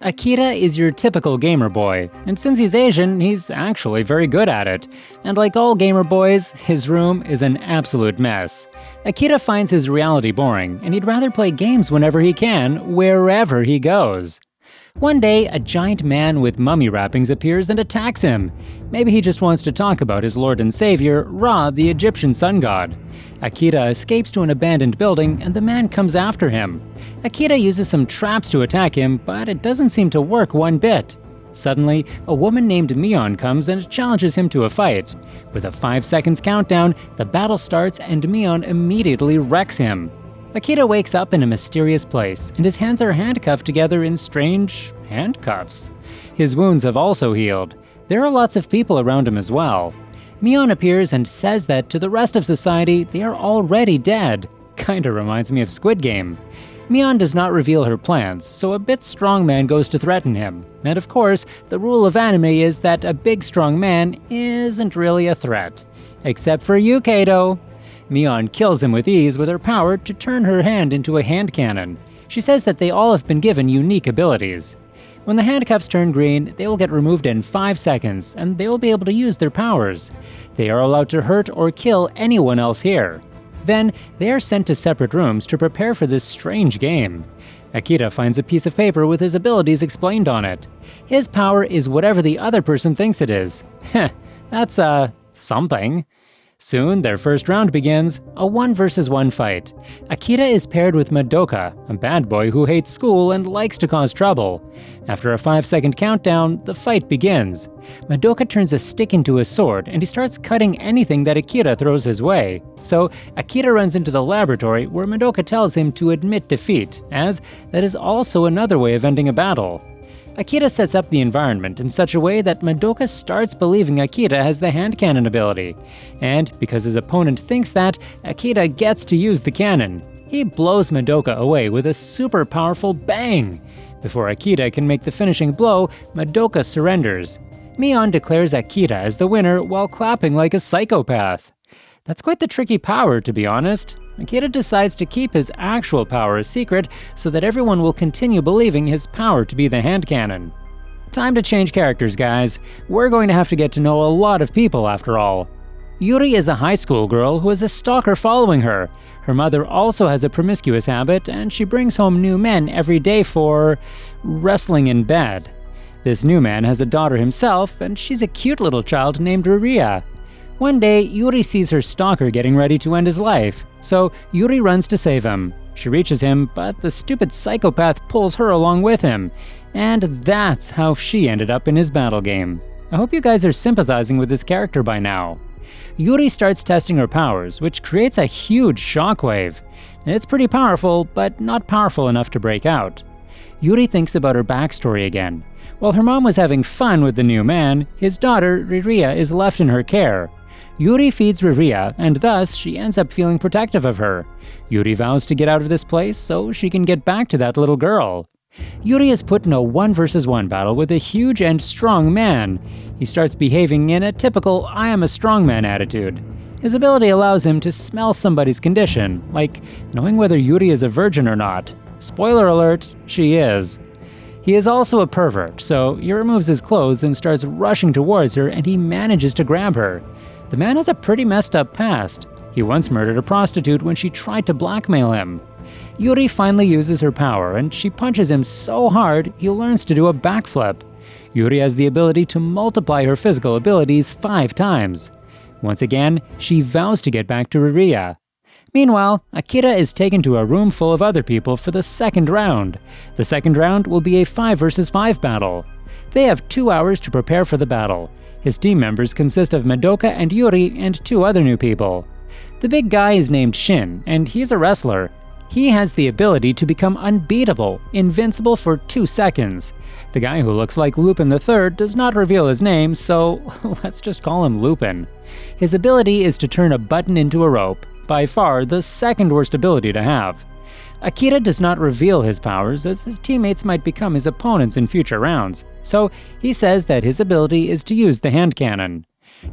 Akita is your typical gamer boy, and since he's Asian, he's actually very good at it. And like all gamer boys, his room is an absolute mess. Akita finds his reality boring, and he'd rather play games whenever he can, wherever he goes. One day, a giant man with mummy wrappings appears and attacks him. Maybe he just wants to talk about his lord and savior, Ra, the Egyptian sun god. Akita escapes to an abandoned building, and the man comes after him. Akita uses some traps to attack him, but it doesn't seem to work one bit. Suddenly, a woman named Mion comes and challenges him to a fight. With a 5 seconds countdown, the battle starts and Mion immediately wrecks him. Akita wakes up in a mysterious place, and his hands are handcuffed together in strange handcuffs. His wounds have also healed. There are lots of people around him as well. Mion appears and says that to the rest of society, they are already dead. Kinda reminds me of Squid Game. Mion does not reveal her plans, so a big strong man goes to threaten him. And of course, the rule of anime is that a big strong man isn't really a threat. Except for you, Kato. Mion kills him with ease with her power to turn her hand into a hand cannon. She says that they all have been given unique abilities. When the handcuffs turn green, they will get removed in 5 seconds, and they will be able to use their powers. They are allowed to hurt or kill anyone else here. Then, they are sent to separate rooms to prepare for this strange game. Akita finds a piece of paper with his abilities explained on it. His power is whatever the other person thinks it is. Heh, that's, something. Soon, their first round begins, a 1 versus 1 fight. Akita is paired with Madoka, a bad boy who hates school and likes to cause trouble. After a 5-second countdown, the fight begins. Madoka turns a stick into a sword, and he starts cutting anything that Akita throws his way. So, Akita runs into the laboratory where Madoka tells him to admit defeat, as that is also another way of ending a battle. Akita sets up the environment in such a way that Madoka starts believing Akita has the hand cannon ability. And because his opponent thinks that, Akita gets to use the cannon. He blows Madoka away with a super powerful bang. Before Akita can make the finishing blow, Madoka surrenders. Mion declares Akita as the winner while clapping like a psychopath. That's quite the tricky power, to be honest. Akita decides to keep his actual power a secret so that everyone will continue believing his power to be the hand cannon. Time to change characters, guys. We're going to have to get to know a lot of people after all. Yuri is a high school girl who has a stalker following her. Her mother also has a promiscuous habit, and she brings home new men every day for wrestling in bed. This new man has a daughter himself, and she's a cute little child named Ruria. One day, Yuri sees her stalker getting ready to end his life, so Yuri runs to save him. She reaches him, but the stupid psychopath pulls her along with him, and that's how she ended up in his battle game. I hope you guys are sympathizing with this character by now. Yuri starts testing her powers, which creates a huge shockwave. It's pretty powerful, but not powerful enough to break out. Yuri thinks about her backstory again. While her mom was having fun with the new man, his daughter, Riria, is left in her care. Yuri feeds Riria, and thus she ends up feeling protective of her. Yuri vows to get out of this place so she can get back to that little girl. Yuri is put in a 1 versus 1 battle with a huge and strong man. He starts behaving in a typical I am a strong man attitude. His ability allows him to smell somebody's condition, like knowing whether Yuri is a virgin or not. Spoiler alert, she is. He is also a pervert, so he removes his clothes and starts rushing towards her, and he manages to grab her. The man has a pretty messed up past. He once murdered a prostitute when she tried to blackmail him. Yuri finally uses her power, and she punches him so hard he learns to do a backflip. Yuri has the ability to multiply her physical abilities 5 times. Once again, she vows to get back to Riria. Meanwhile, Akita is taken to a room full of other people for the second round. The second round will be a 5 versus 5 battle. They have 2 hours to prepare for the battle. His team members consist of Madoka and Yuri and 2 other new people. The big guy is named Shin, and he's a wrestler. He has the ability to become unbeatable, invincible for 2 seconds. The guy who looks like Lupin III does not reveal his name, so let's just call him Lupin. His ability is to turn a button into a rope, by far the second worst ability to have. Akita does not reveal his powers, as his teammates might become his opponents in future rounds, so he says that his ability is to use the hand cannon.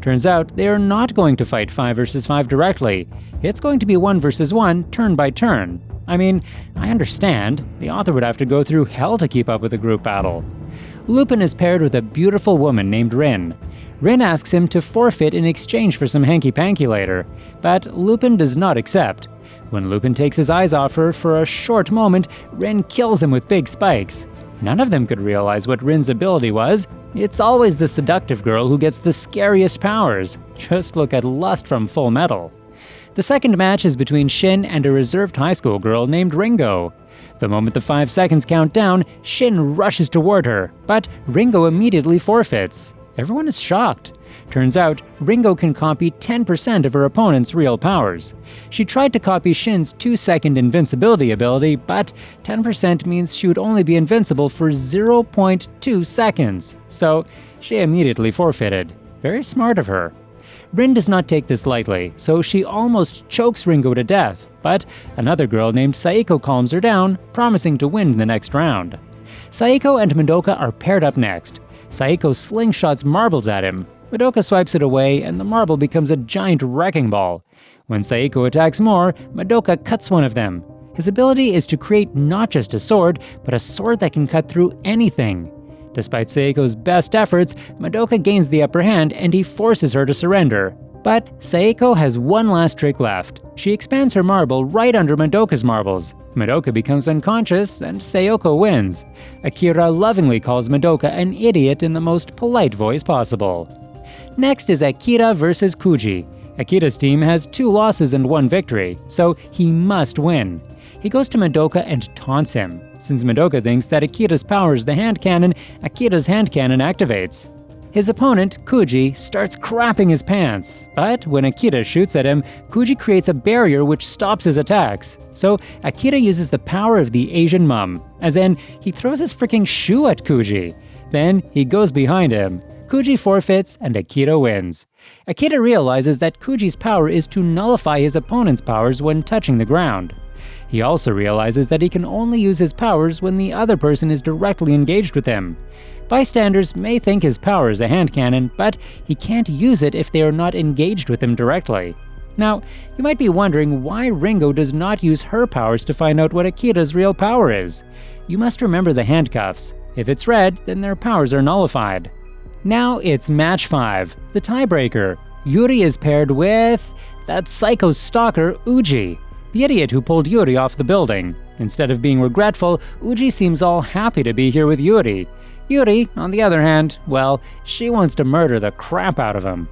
Turns out they are not going to fight 5 versus 5 directly. It's going to be 1 versus 1, turn by turn. I mean, I understand. The author would have to go through hell to keep up with a group battle. Lupin is paired with a beautiful woman named Rin. Rin asks him to forfeit in exchange for some hanky-panky later, but Lupin does not accept. When Lupin takes his eyes off her for a short moment, Rin kills him with big spikes. None of them could realize what Rin's ability was. It's always the seductive girl who gets the scariest powers. Just look at Lust from Full Metal. The second match is between Shin and a reserved high school girl named Ringo. The moment the 5 seconds count down, Shin rushes toward her, but Ringo immediately forfeits. Everyone is shocked. Turns out, Ringo can copy 10% of her opponent's real powers. She tried to copy Shin's 2-second invincibility ability, but 10% means she would only be invincible for 0.2 seconds. So, she immediately forfeited. Very smart of her. Rin does not take this lightly, so she almost chokes Ringo to death, but another girl named Saeko calms her down, promising to win the next round. Saeko and Madoka are paired up next. Saeko slingshots marbles at him. Madoka swipes it away, and the marble becomes a giant wrecking ball. When Saeko attacks more, Madoka cuts one of them. His ability is to create not just a sword, but a sword that can cut through anything. Despite Saeko's best efforts, Madoka gains the upper hand and he forces her to surrender. But Saeko has one last trick left. She expands her marble right under Madoka's marbles. Madoka becomes unconscious and Saeko wins. Akira lovingly calls Madoka an idiot in the most polite voice possible. Next is Akira versus Kuji. Akira's team has 2 losses and 1 victory, so he must win. He goes to Madoka and taunts him. Since Madoka thinks that Akira's power is the hand cannon, Akira's hand cannon activates. His opponent, Kuji, starts crapping his pants, but when Akira shoots at him, Kuji creates a barrier which stops his attacks. So Akira uses the power of the Asian mum, as in, he throws his freaking shoe at Kuji. Then he goes behind him. Kuji forfeits and Akira wins. Akira realizes that Kuji's power is to nullify his opponent's powers when touching the ground. He also realizes that he can only use his powers when the other person is directly engaged with him. Bystanders may think his power is a hand cannon, but he can't use it if they are not engaged with him directly. Now, you might be wondering why Ringo does not use her powers to find out what Akira's real power is. You must remember the handcuffs. If it's red, then their powers are nullified. Now it's match 5, the tiebreaker. Yuri is paired with that psycho stalker Uji, the idiot who pulled Yuri off the building. Instead of being regretful, Uji seems all happy to be here with Yuri. Yuri, on the other hand, well, she wants to murder the crap out of him.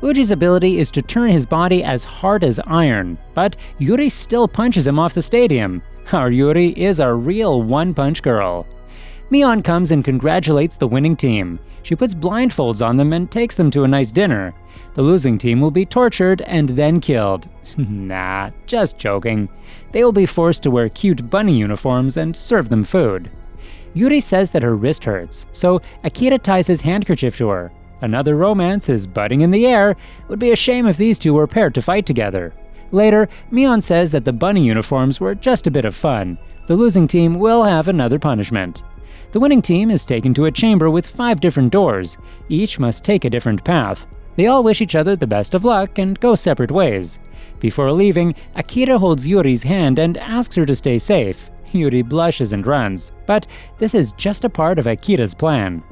Uji's ability is to turn his body as hard as iron, but Yuri still punches him off the stadium. Our Yuri is a real one-punch girl. Mion comes and congratulates the winning team. She puts blindfolds on them and takes them to a nice dinner. The losing team will be tortured and then killed. Nah, just joking. They will be forced to wear cute bunny uniforms and serve them food. Yuri says that her wrist hurts, so Akira ties his handkerchief to her. Another romance is budding in the air. Would be a shame if these two were paired to fight together. Later, Mion says that the bunny uniforms were just a bit of fun. The losing team will have another punishment. The winning team is taken to a chamber with 5 different doors. Each must take a different path. They all wish each other the best of luck and go separate ways. Before leaving, Akira holds Yuri's hand and asks her to stay safe. Yuri blushes and runs, but this is just a part of Akira's plan.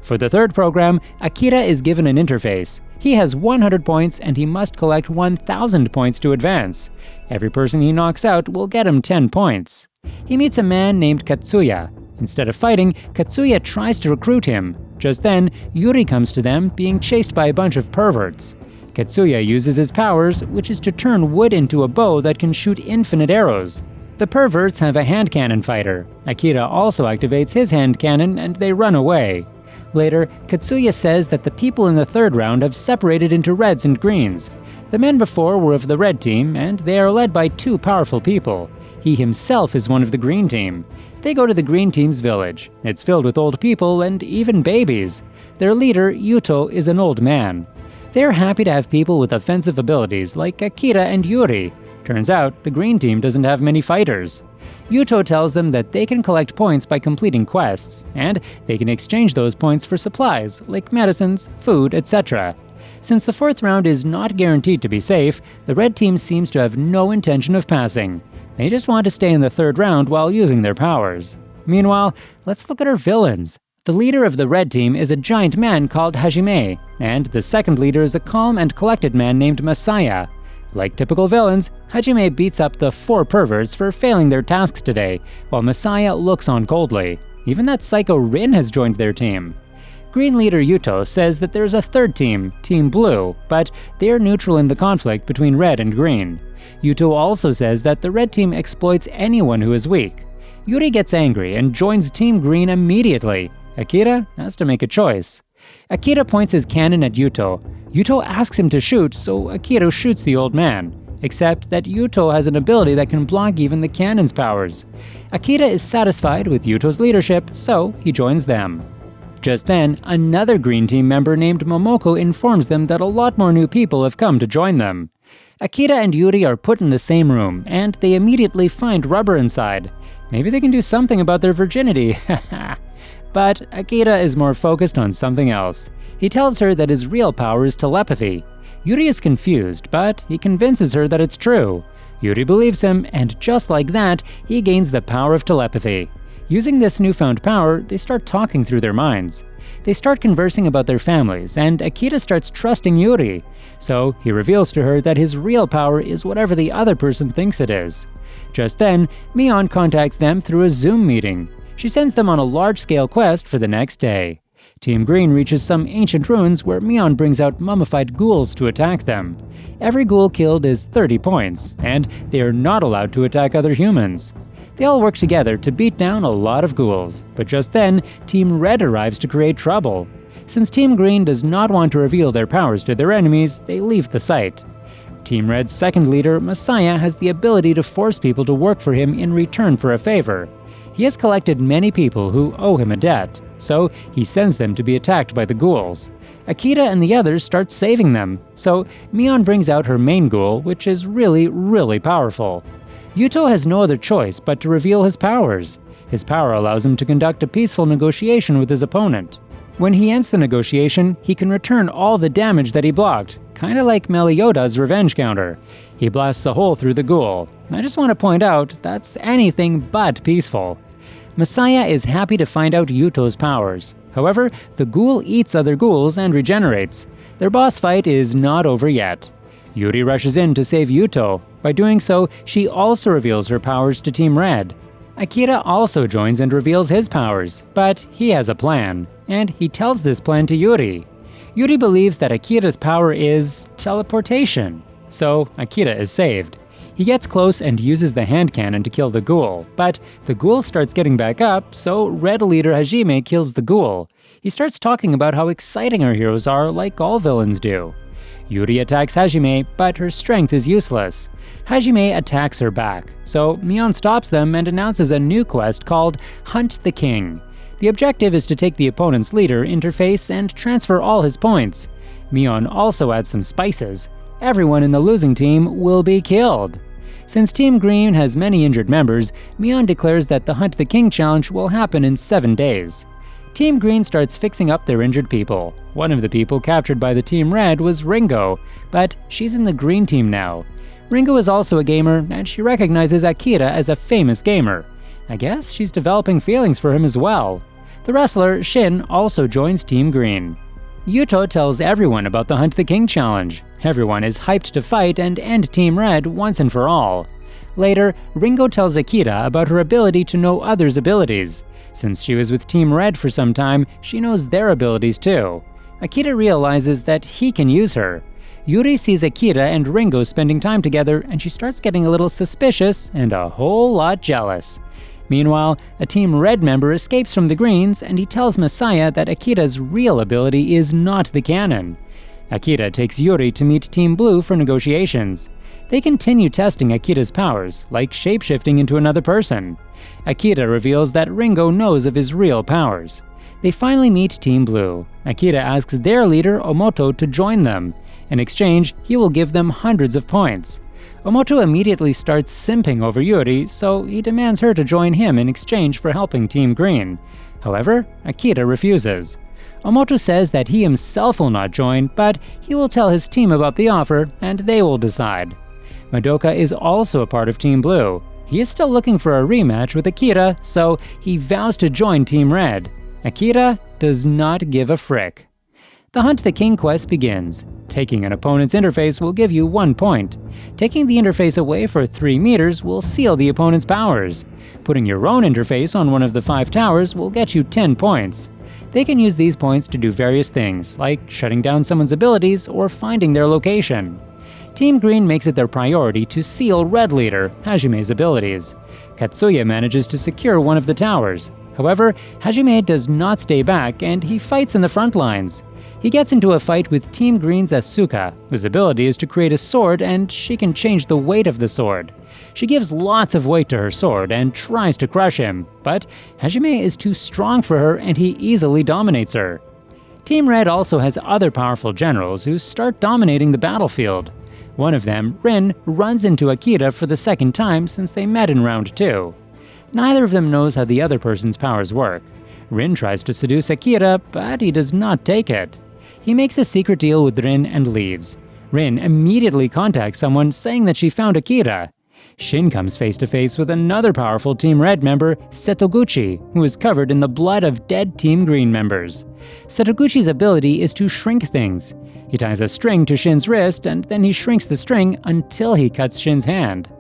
For the third program, Akira is given an interface. He has 100 points and he must collect 1,000 points to advance. Every person he knocks out will get him 10 points. He meets a man named Katsuya. Instead of fighting, Katsuya tries to recruit him. Just then, Yuri comes to them, being chased by a bunch of perverts. Katsuya uses his powers, which is to turn wood into a bow that can shoot infinite arrows. The perverts have a hand cannon fighter. Akira also activates his hand cannon and they run away. Later, Katsuya says that the people in the third round have separated into reds and greens. The men before were of the red team, and they are led by 2 powerful people. He himself is one of the green team. They go to the green team's village. It's filled with old people and even babies. Their leader, Yuto, is an old man. They're happy to have people with offensive abilities like Akira and Yuri. Turns out, the green team doesn't have many fighters. Yuto tells them that they can collect points by completing quests, and they can exchange those points for supplies like medicines, food, etc. Since the fourth round is not guaranteed to be safe, the red team seems to have no intention of passing. They just want to stay in the third round while using their powers. Meanwhile, let's look at our villains. The leader of the red team is a giant man called Hajime, and the second leader is a calm and collected man named Messiah. Like typical villains, Hajime beats up the 4 perverts for failing their tasks today, while Messiah looks on coldly. Even that psycho Rin has joined their team. Green leader Yuto says that there's a third team, Team Blue, but they are neutral in the conflict between red and green. Yuto also says that the red team exploits anyone who is weak. Yuri gets angry and joins Team Green immediately. Akira has to make a choice. Akira points his cannon at Yuto. Yuto asks him to shoot, so Akira shoots the old man. Except that Yuto has an ability that can block even the cannon's powers. Akira is satisfied with Yuto's leadership, so he joins them. Just then, another green team member named Momoko informs them that a lot more new people have come to join them. Akira and Yuri are put in the same room, and they immediately find rubber inside. Maybe they can do something about their virginity, But Akira is more focused on something else. He tells her that his real power is telepathy. Yuri is confused, but he convinces her that it's true. Yuri believes him, and just like that, he gains the power of telepathy. Using this newfound power, they start talking through their minds. They start conversing about their families, and Akira starts trusting Yuri. So he reveals to her that his real power is whatever the other person thinks it is. Just then, Mion contacts them through a Zoom meeting. She sends them on a large-scale quest for the next day. Team Green reaches some ancient ruins where Mion brings out mummified ghouls to attack them. Every ghoul killed is 30 points, and they are not allowed to attack other humans. They all work together to beat down a lot of ghouls, but just then, Team Red arrives to create trouble. Since Team Green does not want to reveal their powers to their enemies, they leave the site. Team Red's second leader, Messiah, has the ability to force people to work for him in return for a favor. He has collected many people who owe him a debt, so he sends them to be attacked by the ghouls. Akita and the others start saving them, so Mion brings out her main ghoul, which is really powerful. Yuto has no other choice but to reveal his powers. His power allows him to conduct a peaceful negotiation with his opponent. When he ends the negotiation, he can return all the damage that he blocked, kinda like Melioda's revenge counter. He blasts a hole through the ghoul. I just want to point out, that's anything but peaceful. Messiah is happy to find out Yuto's powers. However, the ghoul eats other ghouls and regenerates. Their boss fight is not over yet. Yuri rushes in to save Yuto. By doing so, she also reveals her powers to Team Red. Akira also joins and reveals his powers, but he has a plan, and he tells this plan to Yuri. Yuri believes that Akira's power is teleportation, so Akira is saved. He gets close and uses the hand cannon to kill the ghoul, but the ghoul starts getting back up, so Red leader Hajime kills the ghoul. He starts talking about how exciting our heroes are, like all villains do. Yuri attacks Hajime, but her strength is useless. Hajime attacks her back, so Mion stops them and announces a new quest called Hunt the King. The objective is to take the opponent's leader, Interface, and transfer all his points. Mion also adds some spices. Everyone in the losing team will be killed. Since Team Green has many injured members, Mion declares that the Hunt the King challenge will happen in 7 days. Team Green starts fixing up their injured people. One of the people captured by the Team Red was Ringo, but she's in the Green team now. Ringo is also a gamer, and she recognizes Akira as a famous gamer. I guess she's developing feelings for him as well. The wrestler, Shin, also joins Team Green. Yuto tells everyone about the Hunt the King challenge. Everyone is hyped to fight and end Team Red once and for all. Later, Ringo tells Akira about her ability to know others' abilities. Since she was with Team Red for some time, she knows their abilities too. Akira realizes that he can use her. Yuri sees Akira and Ringo spending time together, and she starts getting a little suspicious and a whole lot jealous. Meanwhile, a Team Red member escapes from the Greens, and he tells Messiah that Akira's real ability is not the cannon. Akira takes Yuri to meet Team Blue for negotiations. They continue testing Akira's powers, like shapeshifting into another person. Akira reveals that Ringo knows of his real powers. They finally meet Team Blue. Akira asks their leader, Omoto, to join them. In exchange, he will give them hundreds of points. Omoto immediately starts simping over Yuri, so he demands her to join him in exchange for helping Team Green. However, Akira refuses. Omoto says that he himself will not join, but he will tell his team about the offer and they will decide. Madoka is also a part of Team Blue. He is still looking for a rematch with Akira, so he vows to join Team Red. Akira does not give a frick. The Hunt the King quest begins. Taking an opponent's interface will give you 1 point. Taking the interface away for 3 meters will seal the opponent's powers. Putting your own interface on one of the 5 towers will get you 10 points. They can use these points to do various things, like shutting down someone's abilities or finding their location. Team Green makes it their priority to seal Red Leader, Hajime's abilities. Katsuya manages to secure one of the towers. However, Hajime does not stay back and he fights in the front lines. He gets into a fight with Team Green's Asuka, whose ability is to create a sword and she can change the weight of the sword. She gives lots of weight to her sword and tries to crush him, but Hajime is too strong for her and he easily dominates her. Team Red also has other powerful generals who start dominating the battlefield. One of them, Rin, runs into Akira for the second time since they met in round 2. Neither of them knows how the other person's powers work. Rin tries to seduce Akira, but he does not take it. He makes a secret deal with Rin and leaves. Rin immediately contacts someone saying that she found Akira. Shin comes face to face with another powerful Team Red member, Setoguchi, who is covered in the blood of dead Team Green members. Setoguchi's ability is to shrink things. He ties a string to Shin's wrist and then he shrinks the string until he cuts Shin's hand.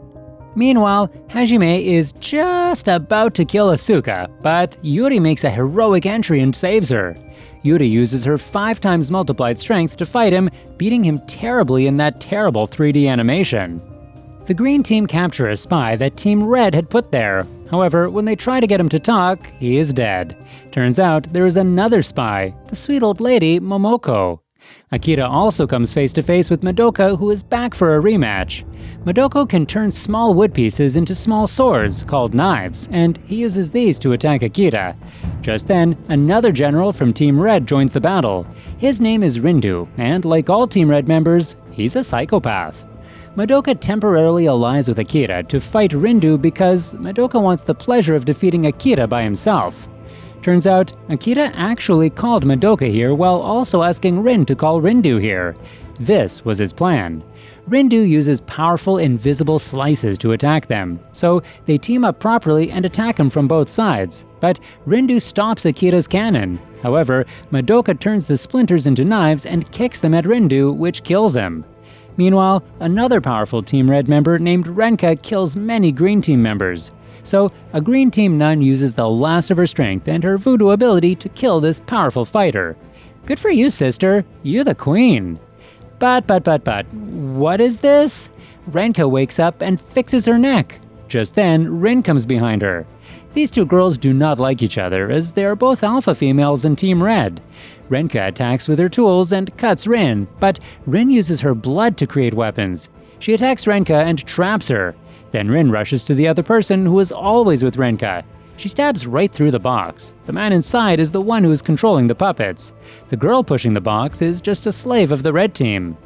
Meanwhile, Hajime is just about to kill Asuka, but Yuri makes a heroic entry and saves her. Yuri uses her 5 times multiplied strength to fight him, beating him terribly in that terrible 3D animation. The green team capture a spy that Team Red had put there. However, when they try to get him to talk, he is dead. Turns out there is another spy, the sweet old lady Momoko. Akira also comes face to face with Madoka, who is back for a rematch. Madoka can turn small wood pieces into small swords, called knives, and he uses these to attack Akira. Just then, another general from Team Red joins the battle. His name is Rindu, and like all Team Red members, he's a psychopath. Madoka temporarily allies with Akira to fight Rindu because Madoka wants the pleasure of defeating Akira by himself. Turns out, Akira actually called Madoka here while also asking Rin to call Rindu here. This was his plan. Rindu uses powerful invisible slices to attack them, so they team up properly and attack him from both sides. But Rindu stops Akira's cannon. However, Madoka turns the splinters into knives and kicks them at Rindu, which kills him. Meanwhile, another powerful Team Red member named Renka kills many Green Team members. So, a Green Team nun uses the last of her strength and her voodoo ability to kill this powerful fighter. Good for you, sister. You're the queen. But, what is this? Renka wakes up and fixes her neck. Just then, Rin comes behind her. These two girls do not like each other as they are both alpha females in Team Red. Renka attacks with her tools and cuts Rin, but Rin uses her blood to create weapons. She attacks Renka and traps her. Then Rin rushes to the other person who is always with Renka. She stabs right through the box. The man inside is the one who is controlling the puppets. The girl pushing the box is just a slave of the red team.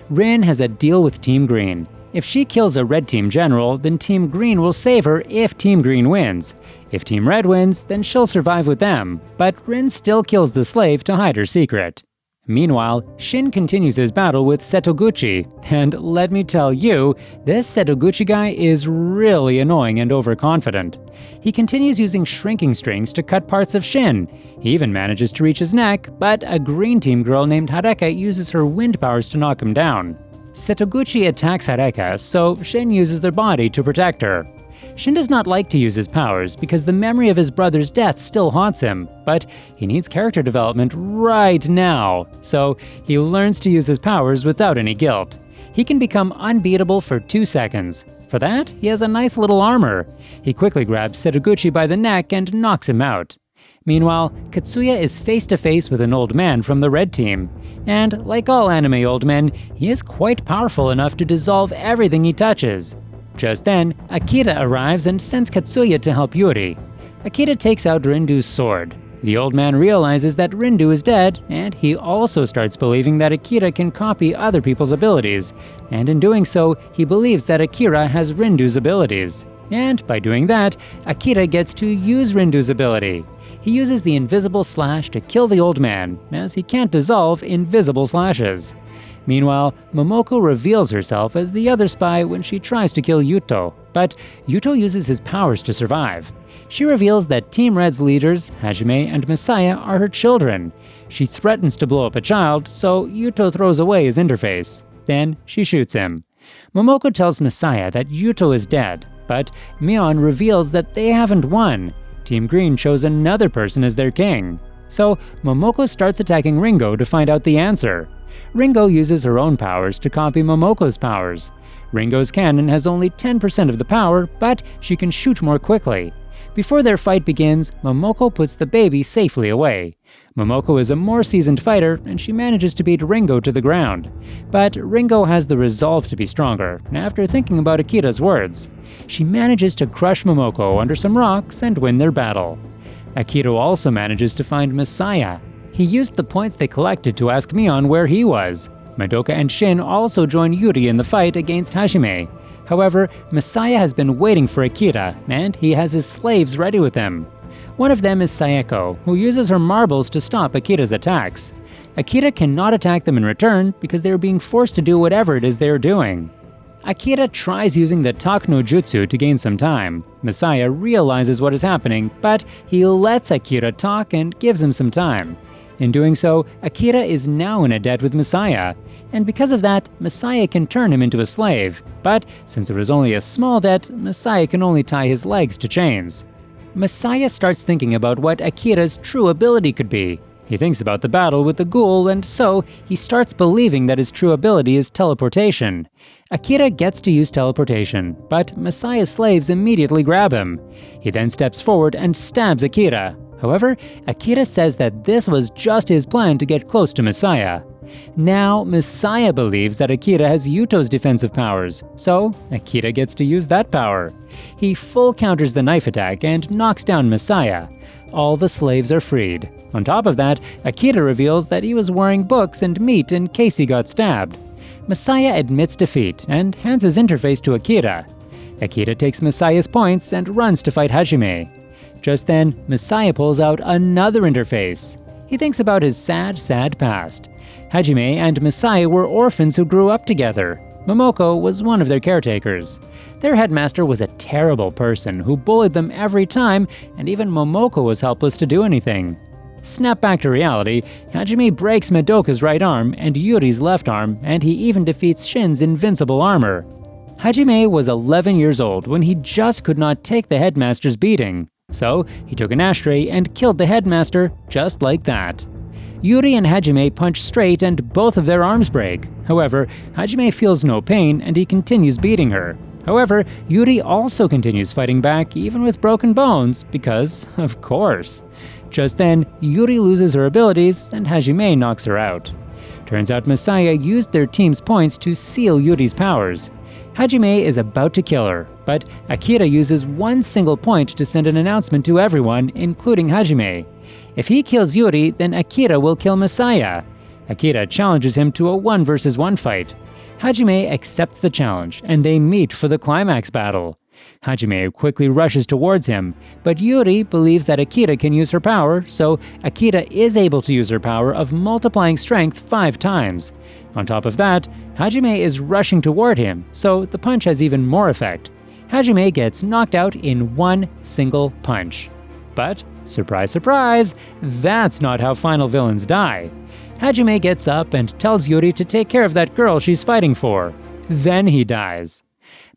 Rin has a deal with Team Green. If she kills a red team general, then Team Green will save her if Team Green wins. If Team Red wins, then she'll survive with them. But Rin still kills the slave to hide her secret. Meanwhile, Shin continues his battle with Setoguchi, and let me tell you, this Setoguchi guy is really annoying and overconfident. He continues using shrinking strings to cut parts of Shin. He even manages to reach his neck, but a green team girl named Hareka uses her wind powers to knock him down. Setoguchi attacks Hareka, so Shin uses their body to protect her. Shin does not like to use his powers because the memory of his brother's death still haunts him, but he needs character development right now, so he learns to use his powers without any guilt. He can become unbeatable for 2 seconds. For that, he has a nice little armor. He quickly grabs Setoguchi by the neck and knocks him out. Meanwhile, Katsuya is face to face with an old man from the red team. And like all anime old men, he is quite powerful enough to dissolve everything he touches. Just then, Akira arrives and sends Katsuya to help Yuri. Akira takes out Rindu's sword. The old man realizes that Rindu is dead, and he also starts believing that Akira can copy other people's abilities, and in doing so, he believes that Akira has Rindu's abilities. And by doing that, Akita gets to use Rindu's ability. He uses the invisible slash to kill the old man, as he can't dissolve invisible slashes. Meanwhile, Momoko reveals herself as the other spy when she tries to kill Yuto, but Yuto uses his powers to survive. She reveals that Team Red's leaders, Hajime and Messiah, are her children. She threatens to blow up a child, so Yuto throws away his interface. Then she shoots him. Momoko tells Messiah that Yuto is dead, but Mion reveals that they haven't won. Team Green chose another person as their king. So Momoko starts attacking Ringo to find out the answer. Ringo uses her own powers to copy Momoko's powers. Ringo's cannon has only 10% of the power, but she can shoot more quickly. Before their fight begins, Momoko puts the baby safely away. Momoko is a more seasoned fighter, and she manages to beat Ringo to the ground. But Ringo has the resolve to be stronger, after thinking about Akita's words. She manages to crush Momoko under some rocks and win their battle. Akita also manages to find Messiah. He used the points they collected to ask Mion where he was. Madoka and Shin also join Yuri in the fight against Hajime. However, Messiah has been waiting for Akita, and he has his slaves ready with him. One of them is Sayeko, who uses her marbles to stop Akita's attacks. Akita cannot attack them in return because they are being forced to do whatever it is they are doing. Akita tries using the Talk no Jutsu to gain some time. Messiah realizes what is happening, but he lets Akita talk and gives him some time. In doing so, Akita is now in a debt with Messiah, and because of that, Messiah can turn him into a slave. But since it was only a small debt, Messiah can only tie his legs to chains. Messiah starts thinking about what Akita's true ability could be. He thinks about the battle with the ghoul, and so he starts believing that his true ability is teleportation. Akita gets to use teleportation, but Messiah's slaves immediately grab him. He then steps forward and stabs Akita. However, Akita says that this was just his plan to get close to Messiah. Now, Messiah believes that Akita has Yuto's defensive powers, so Akita gets to use that power. He full counters the knife attack and knocks down Messiah. All the slaves are freed. On top of that, Akita reveals that he was wearing books and meat in case he got stabbed. Messiah admits defeat and hands his interface to Akita. Akita takes Messiah's points and runs to fight Hajime. Just then, Messiah pulls out another interface. He thinks about his sad past. Hajime and Messiah were orphans who grew up together. Momoko was one of their caretakers. Their headmaster was a terrible person who bullied them every time, and even Momoko was helpless to do anything. Snap back to reality, Hajime breaks Madoka's right arm and Yuri's left arm, and he even defeats Shin's invincible armor. Hajime was 11 years old when he just could not take the headmaster's beating. So he took an ashtray and killed the headmaster just like that. Yuri and Hajime punch straight and both of their arms break. However, Hajime feels no pain and he continues beating her. However, Yuri also continues fighting back even with broken bones because, of course. Just then, Yuri loses her abilities and Hajime knocks her out. Turns out Messiah used their team's points to seal Yuri's powers. Hajime is about to kill her, but Akira uses one single point to send an announcement to everyone, including Hajime. If he kills Yuri, then Akira will kill Messiah. Akira challenges him to a 1 versus 1 fight. Hajime accepts the challenge, and they meet for the climax battle. Hajime quickly rushes towards him, but Yuri believes that Akira can use her power, so Akira is able to use her power of multiplying strength 5 times. On top of that, Hajime is rushing toward him, so the punch has even more effect. Hajime gets knocked out in one single punch. But, surprise surprise, that's not how final villains die. Hajime gets up and tells Yuri to take care of that girl she's fighting for. Then he dies.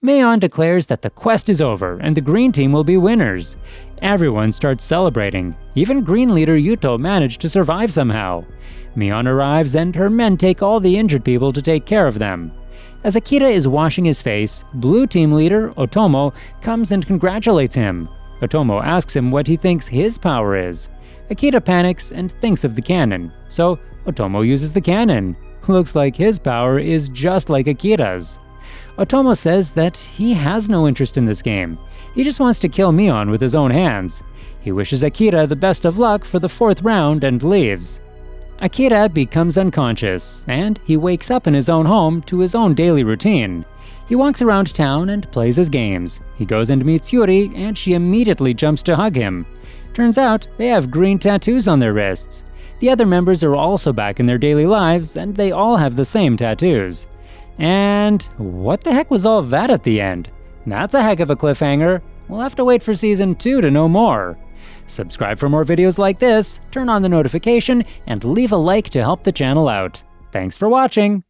Mion declares that the quest is over and the green team will be winners. Everyone starts celebrating. Even green leader Yuto managed to survive somehow. Mion arrives and her men take all the injured people to take care of them. As Akita is washing his face, blue team leader Otomo comes and congratulates him. Otomo asks him what he thinks his power is. Akita panics and thinks of the cannon, so Otomo uses the cannon. Looks like his power is just like Akita's. Otomo says that he has no interest in this game. He just wants to kill Mion with his own hands. He wishes Akita the best of luck for the 4th round and leaves. Akira becomes unconscious, and he wakes up in his own home to his own daily routine. He walks around town and plays his games. He goes and meets Yuri, and she immediately jumps to hug him. Turns out, they have green tattoos on their wrists. The other members are also back in their daily lives, and they all have the same tattoos. And what the heck was all that at the end? That's a heck of a cliffhanger. We'll have to wait for Season 2 to know more. Subscribe for more videos like this, turn on the notification, and leave a like to help the channel out. Thanks for watching!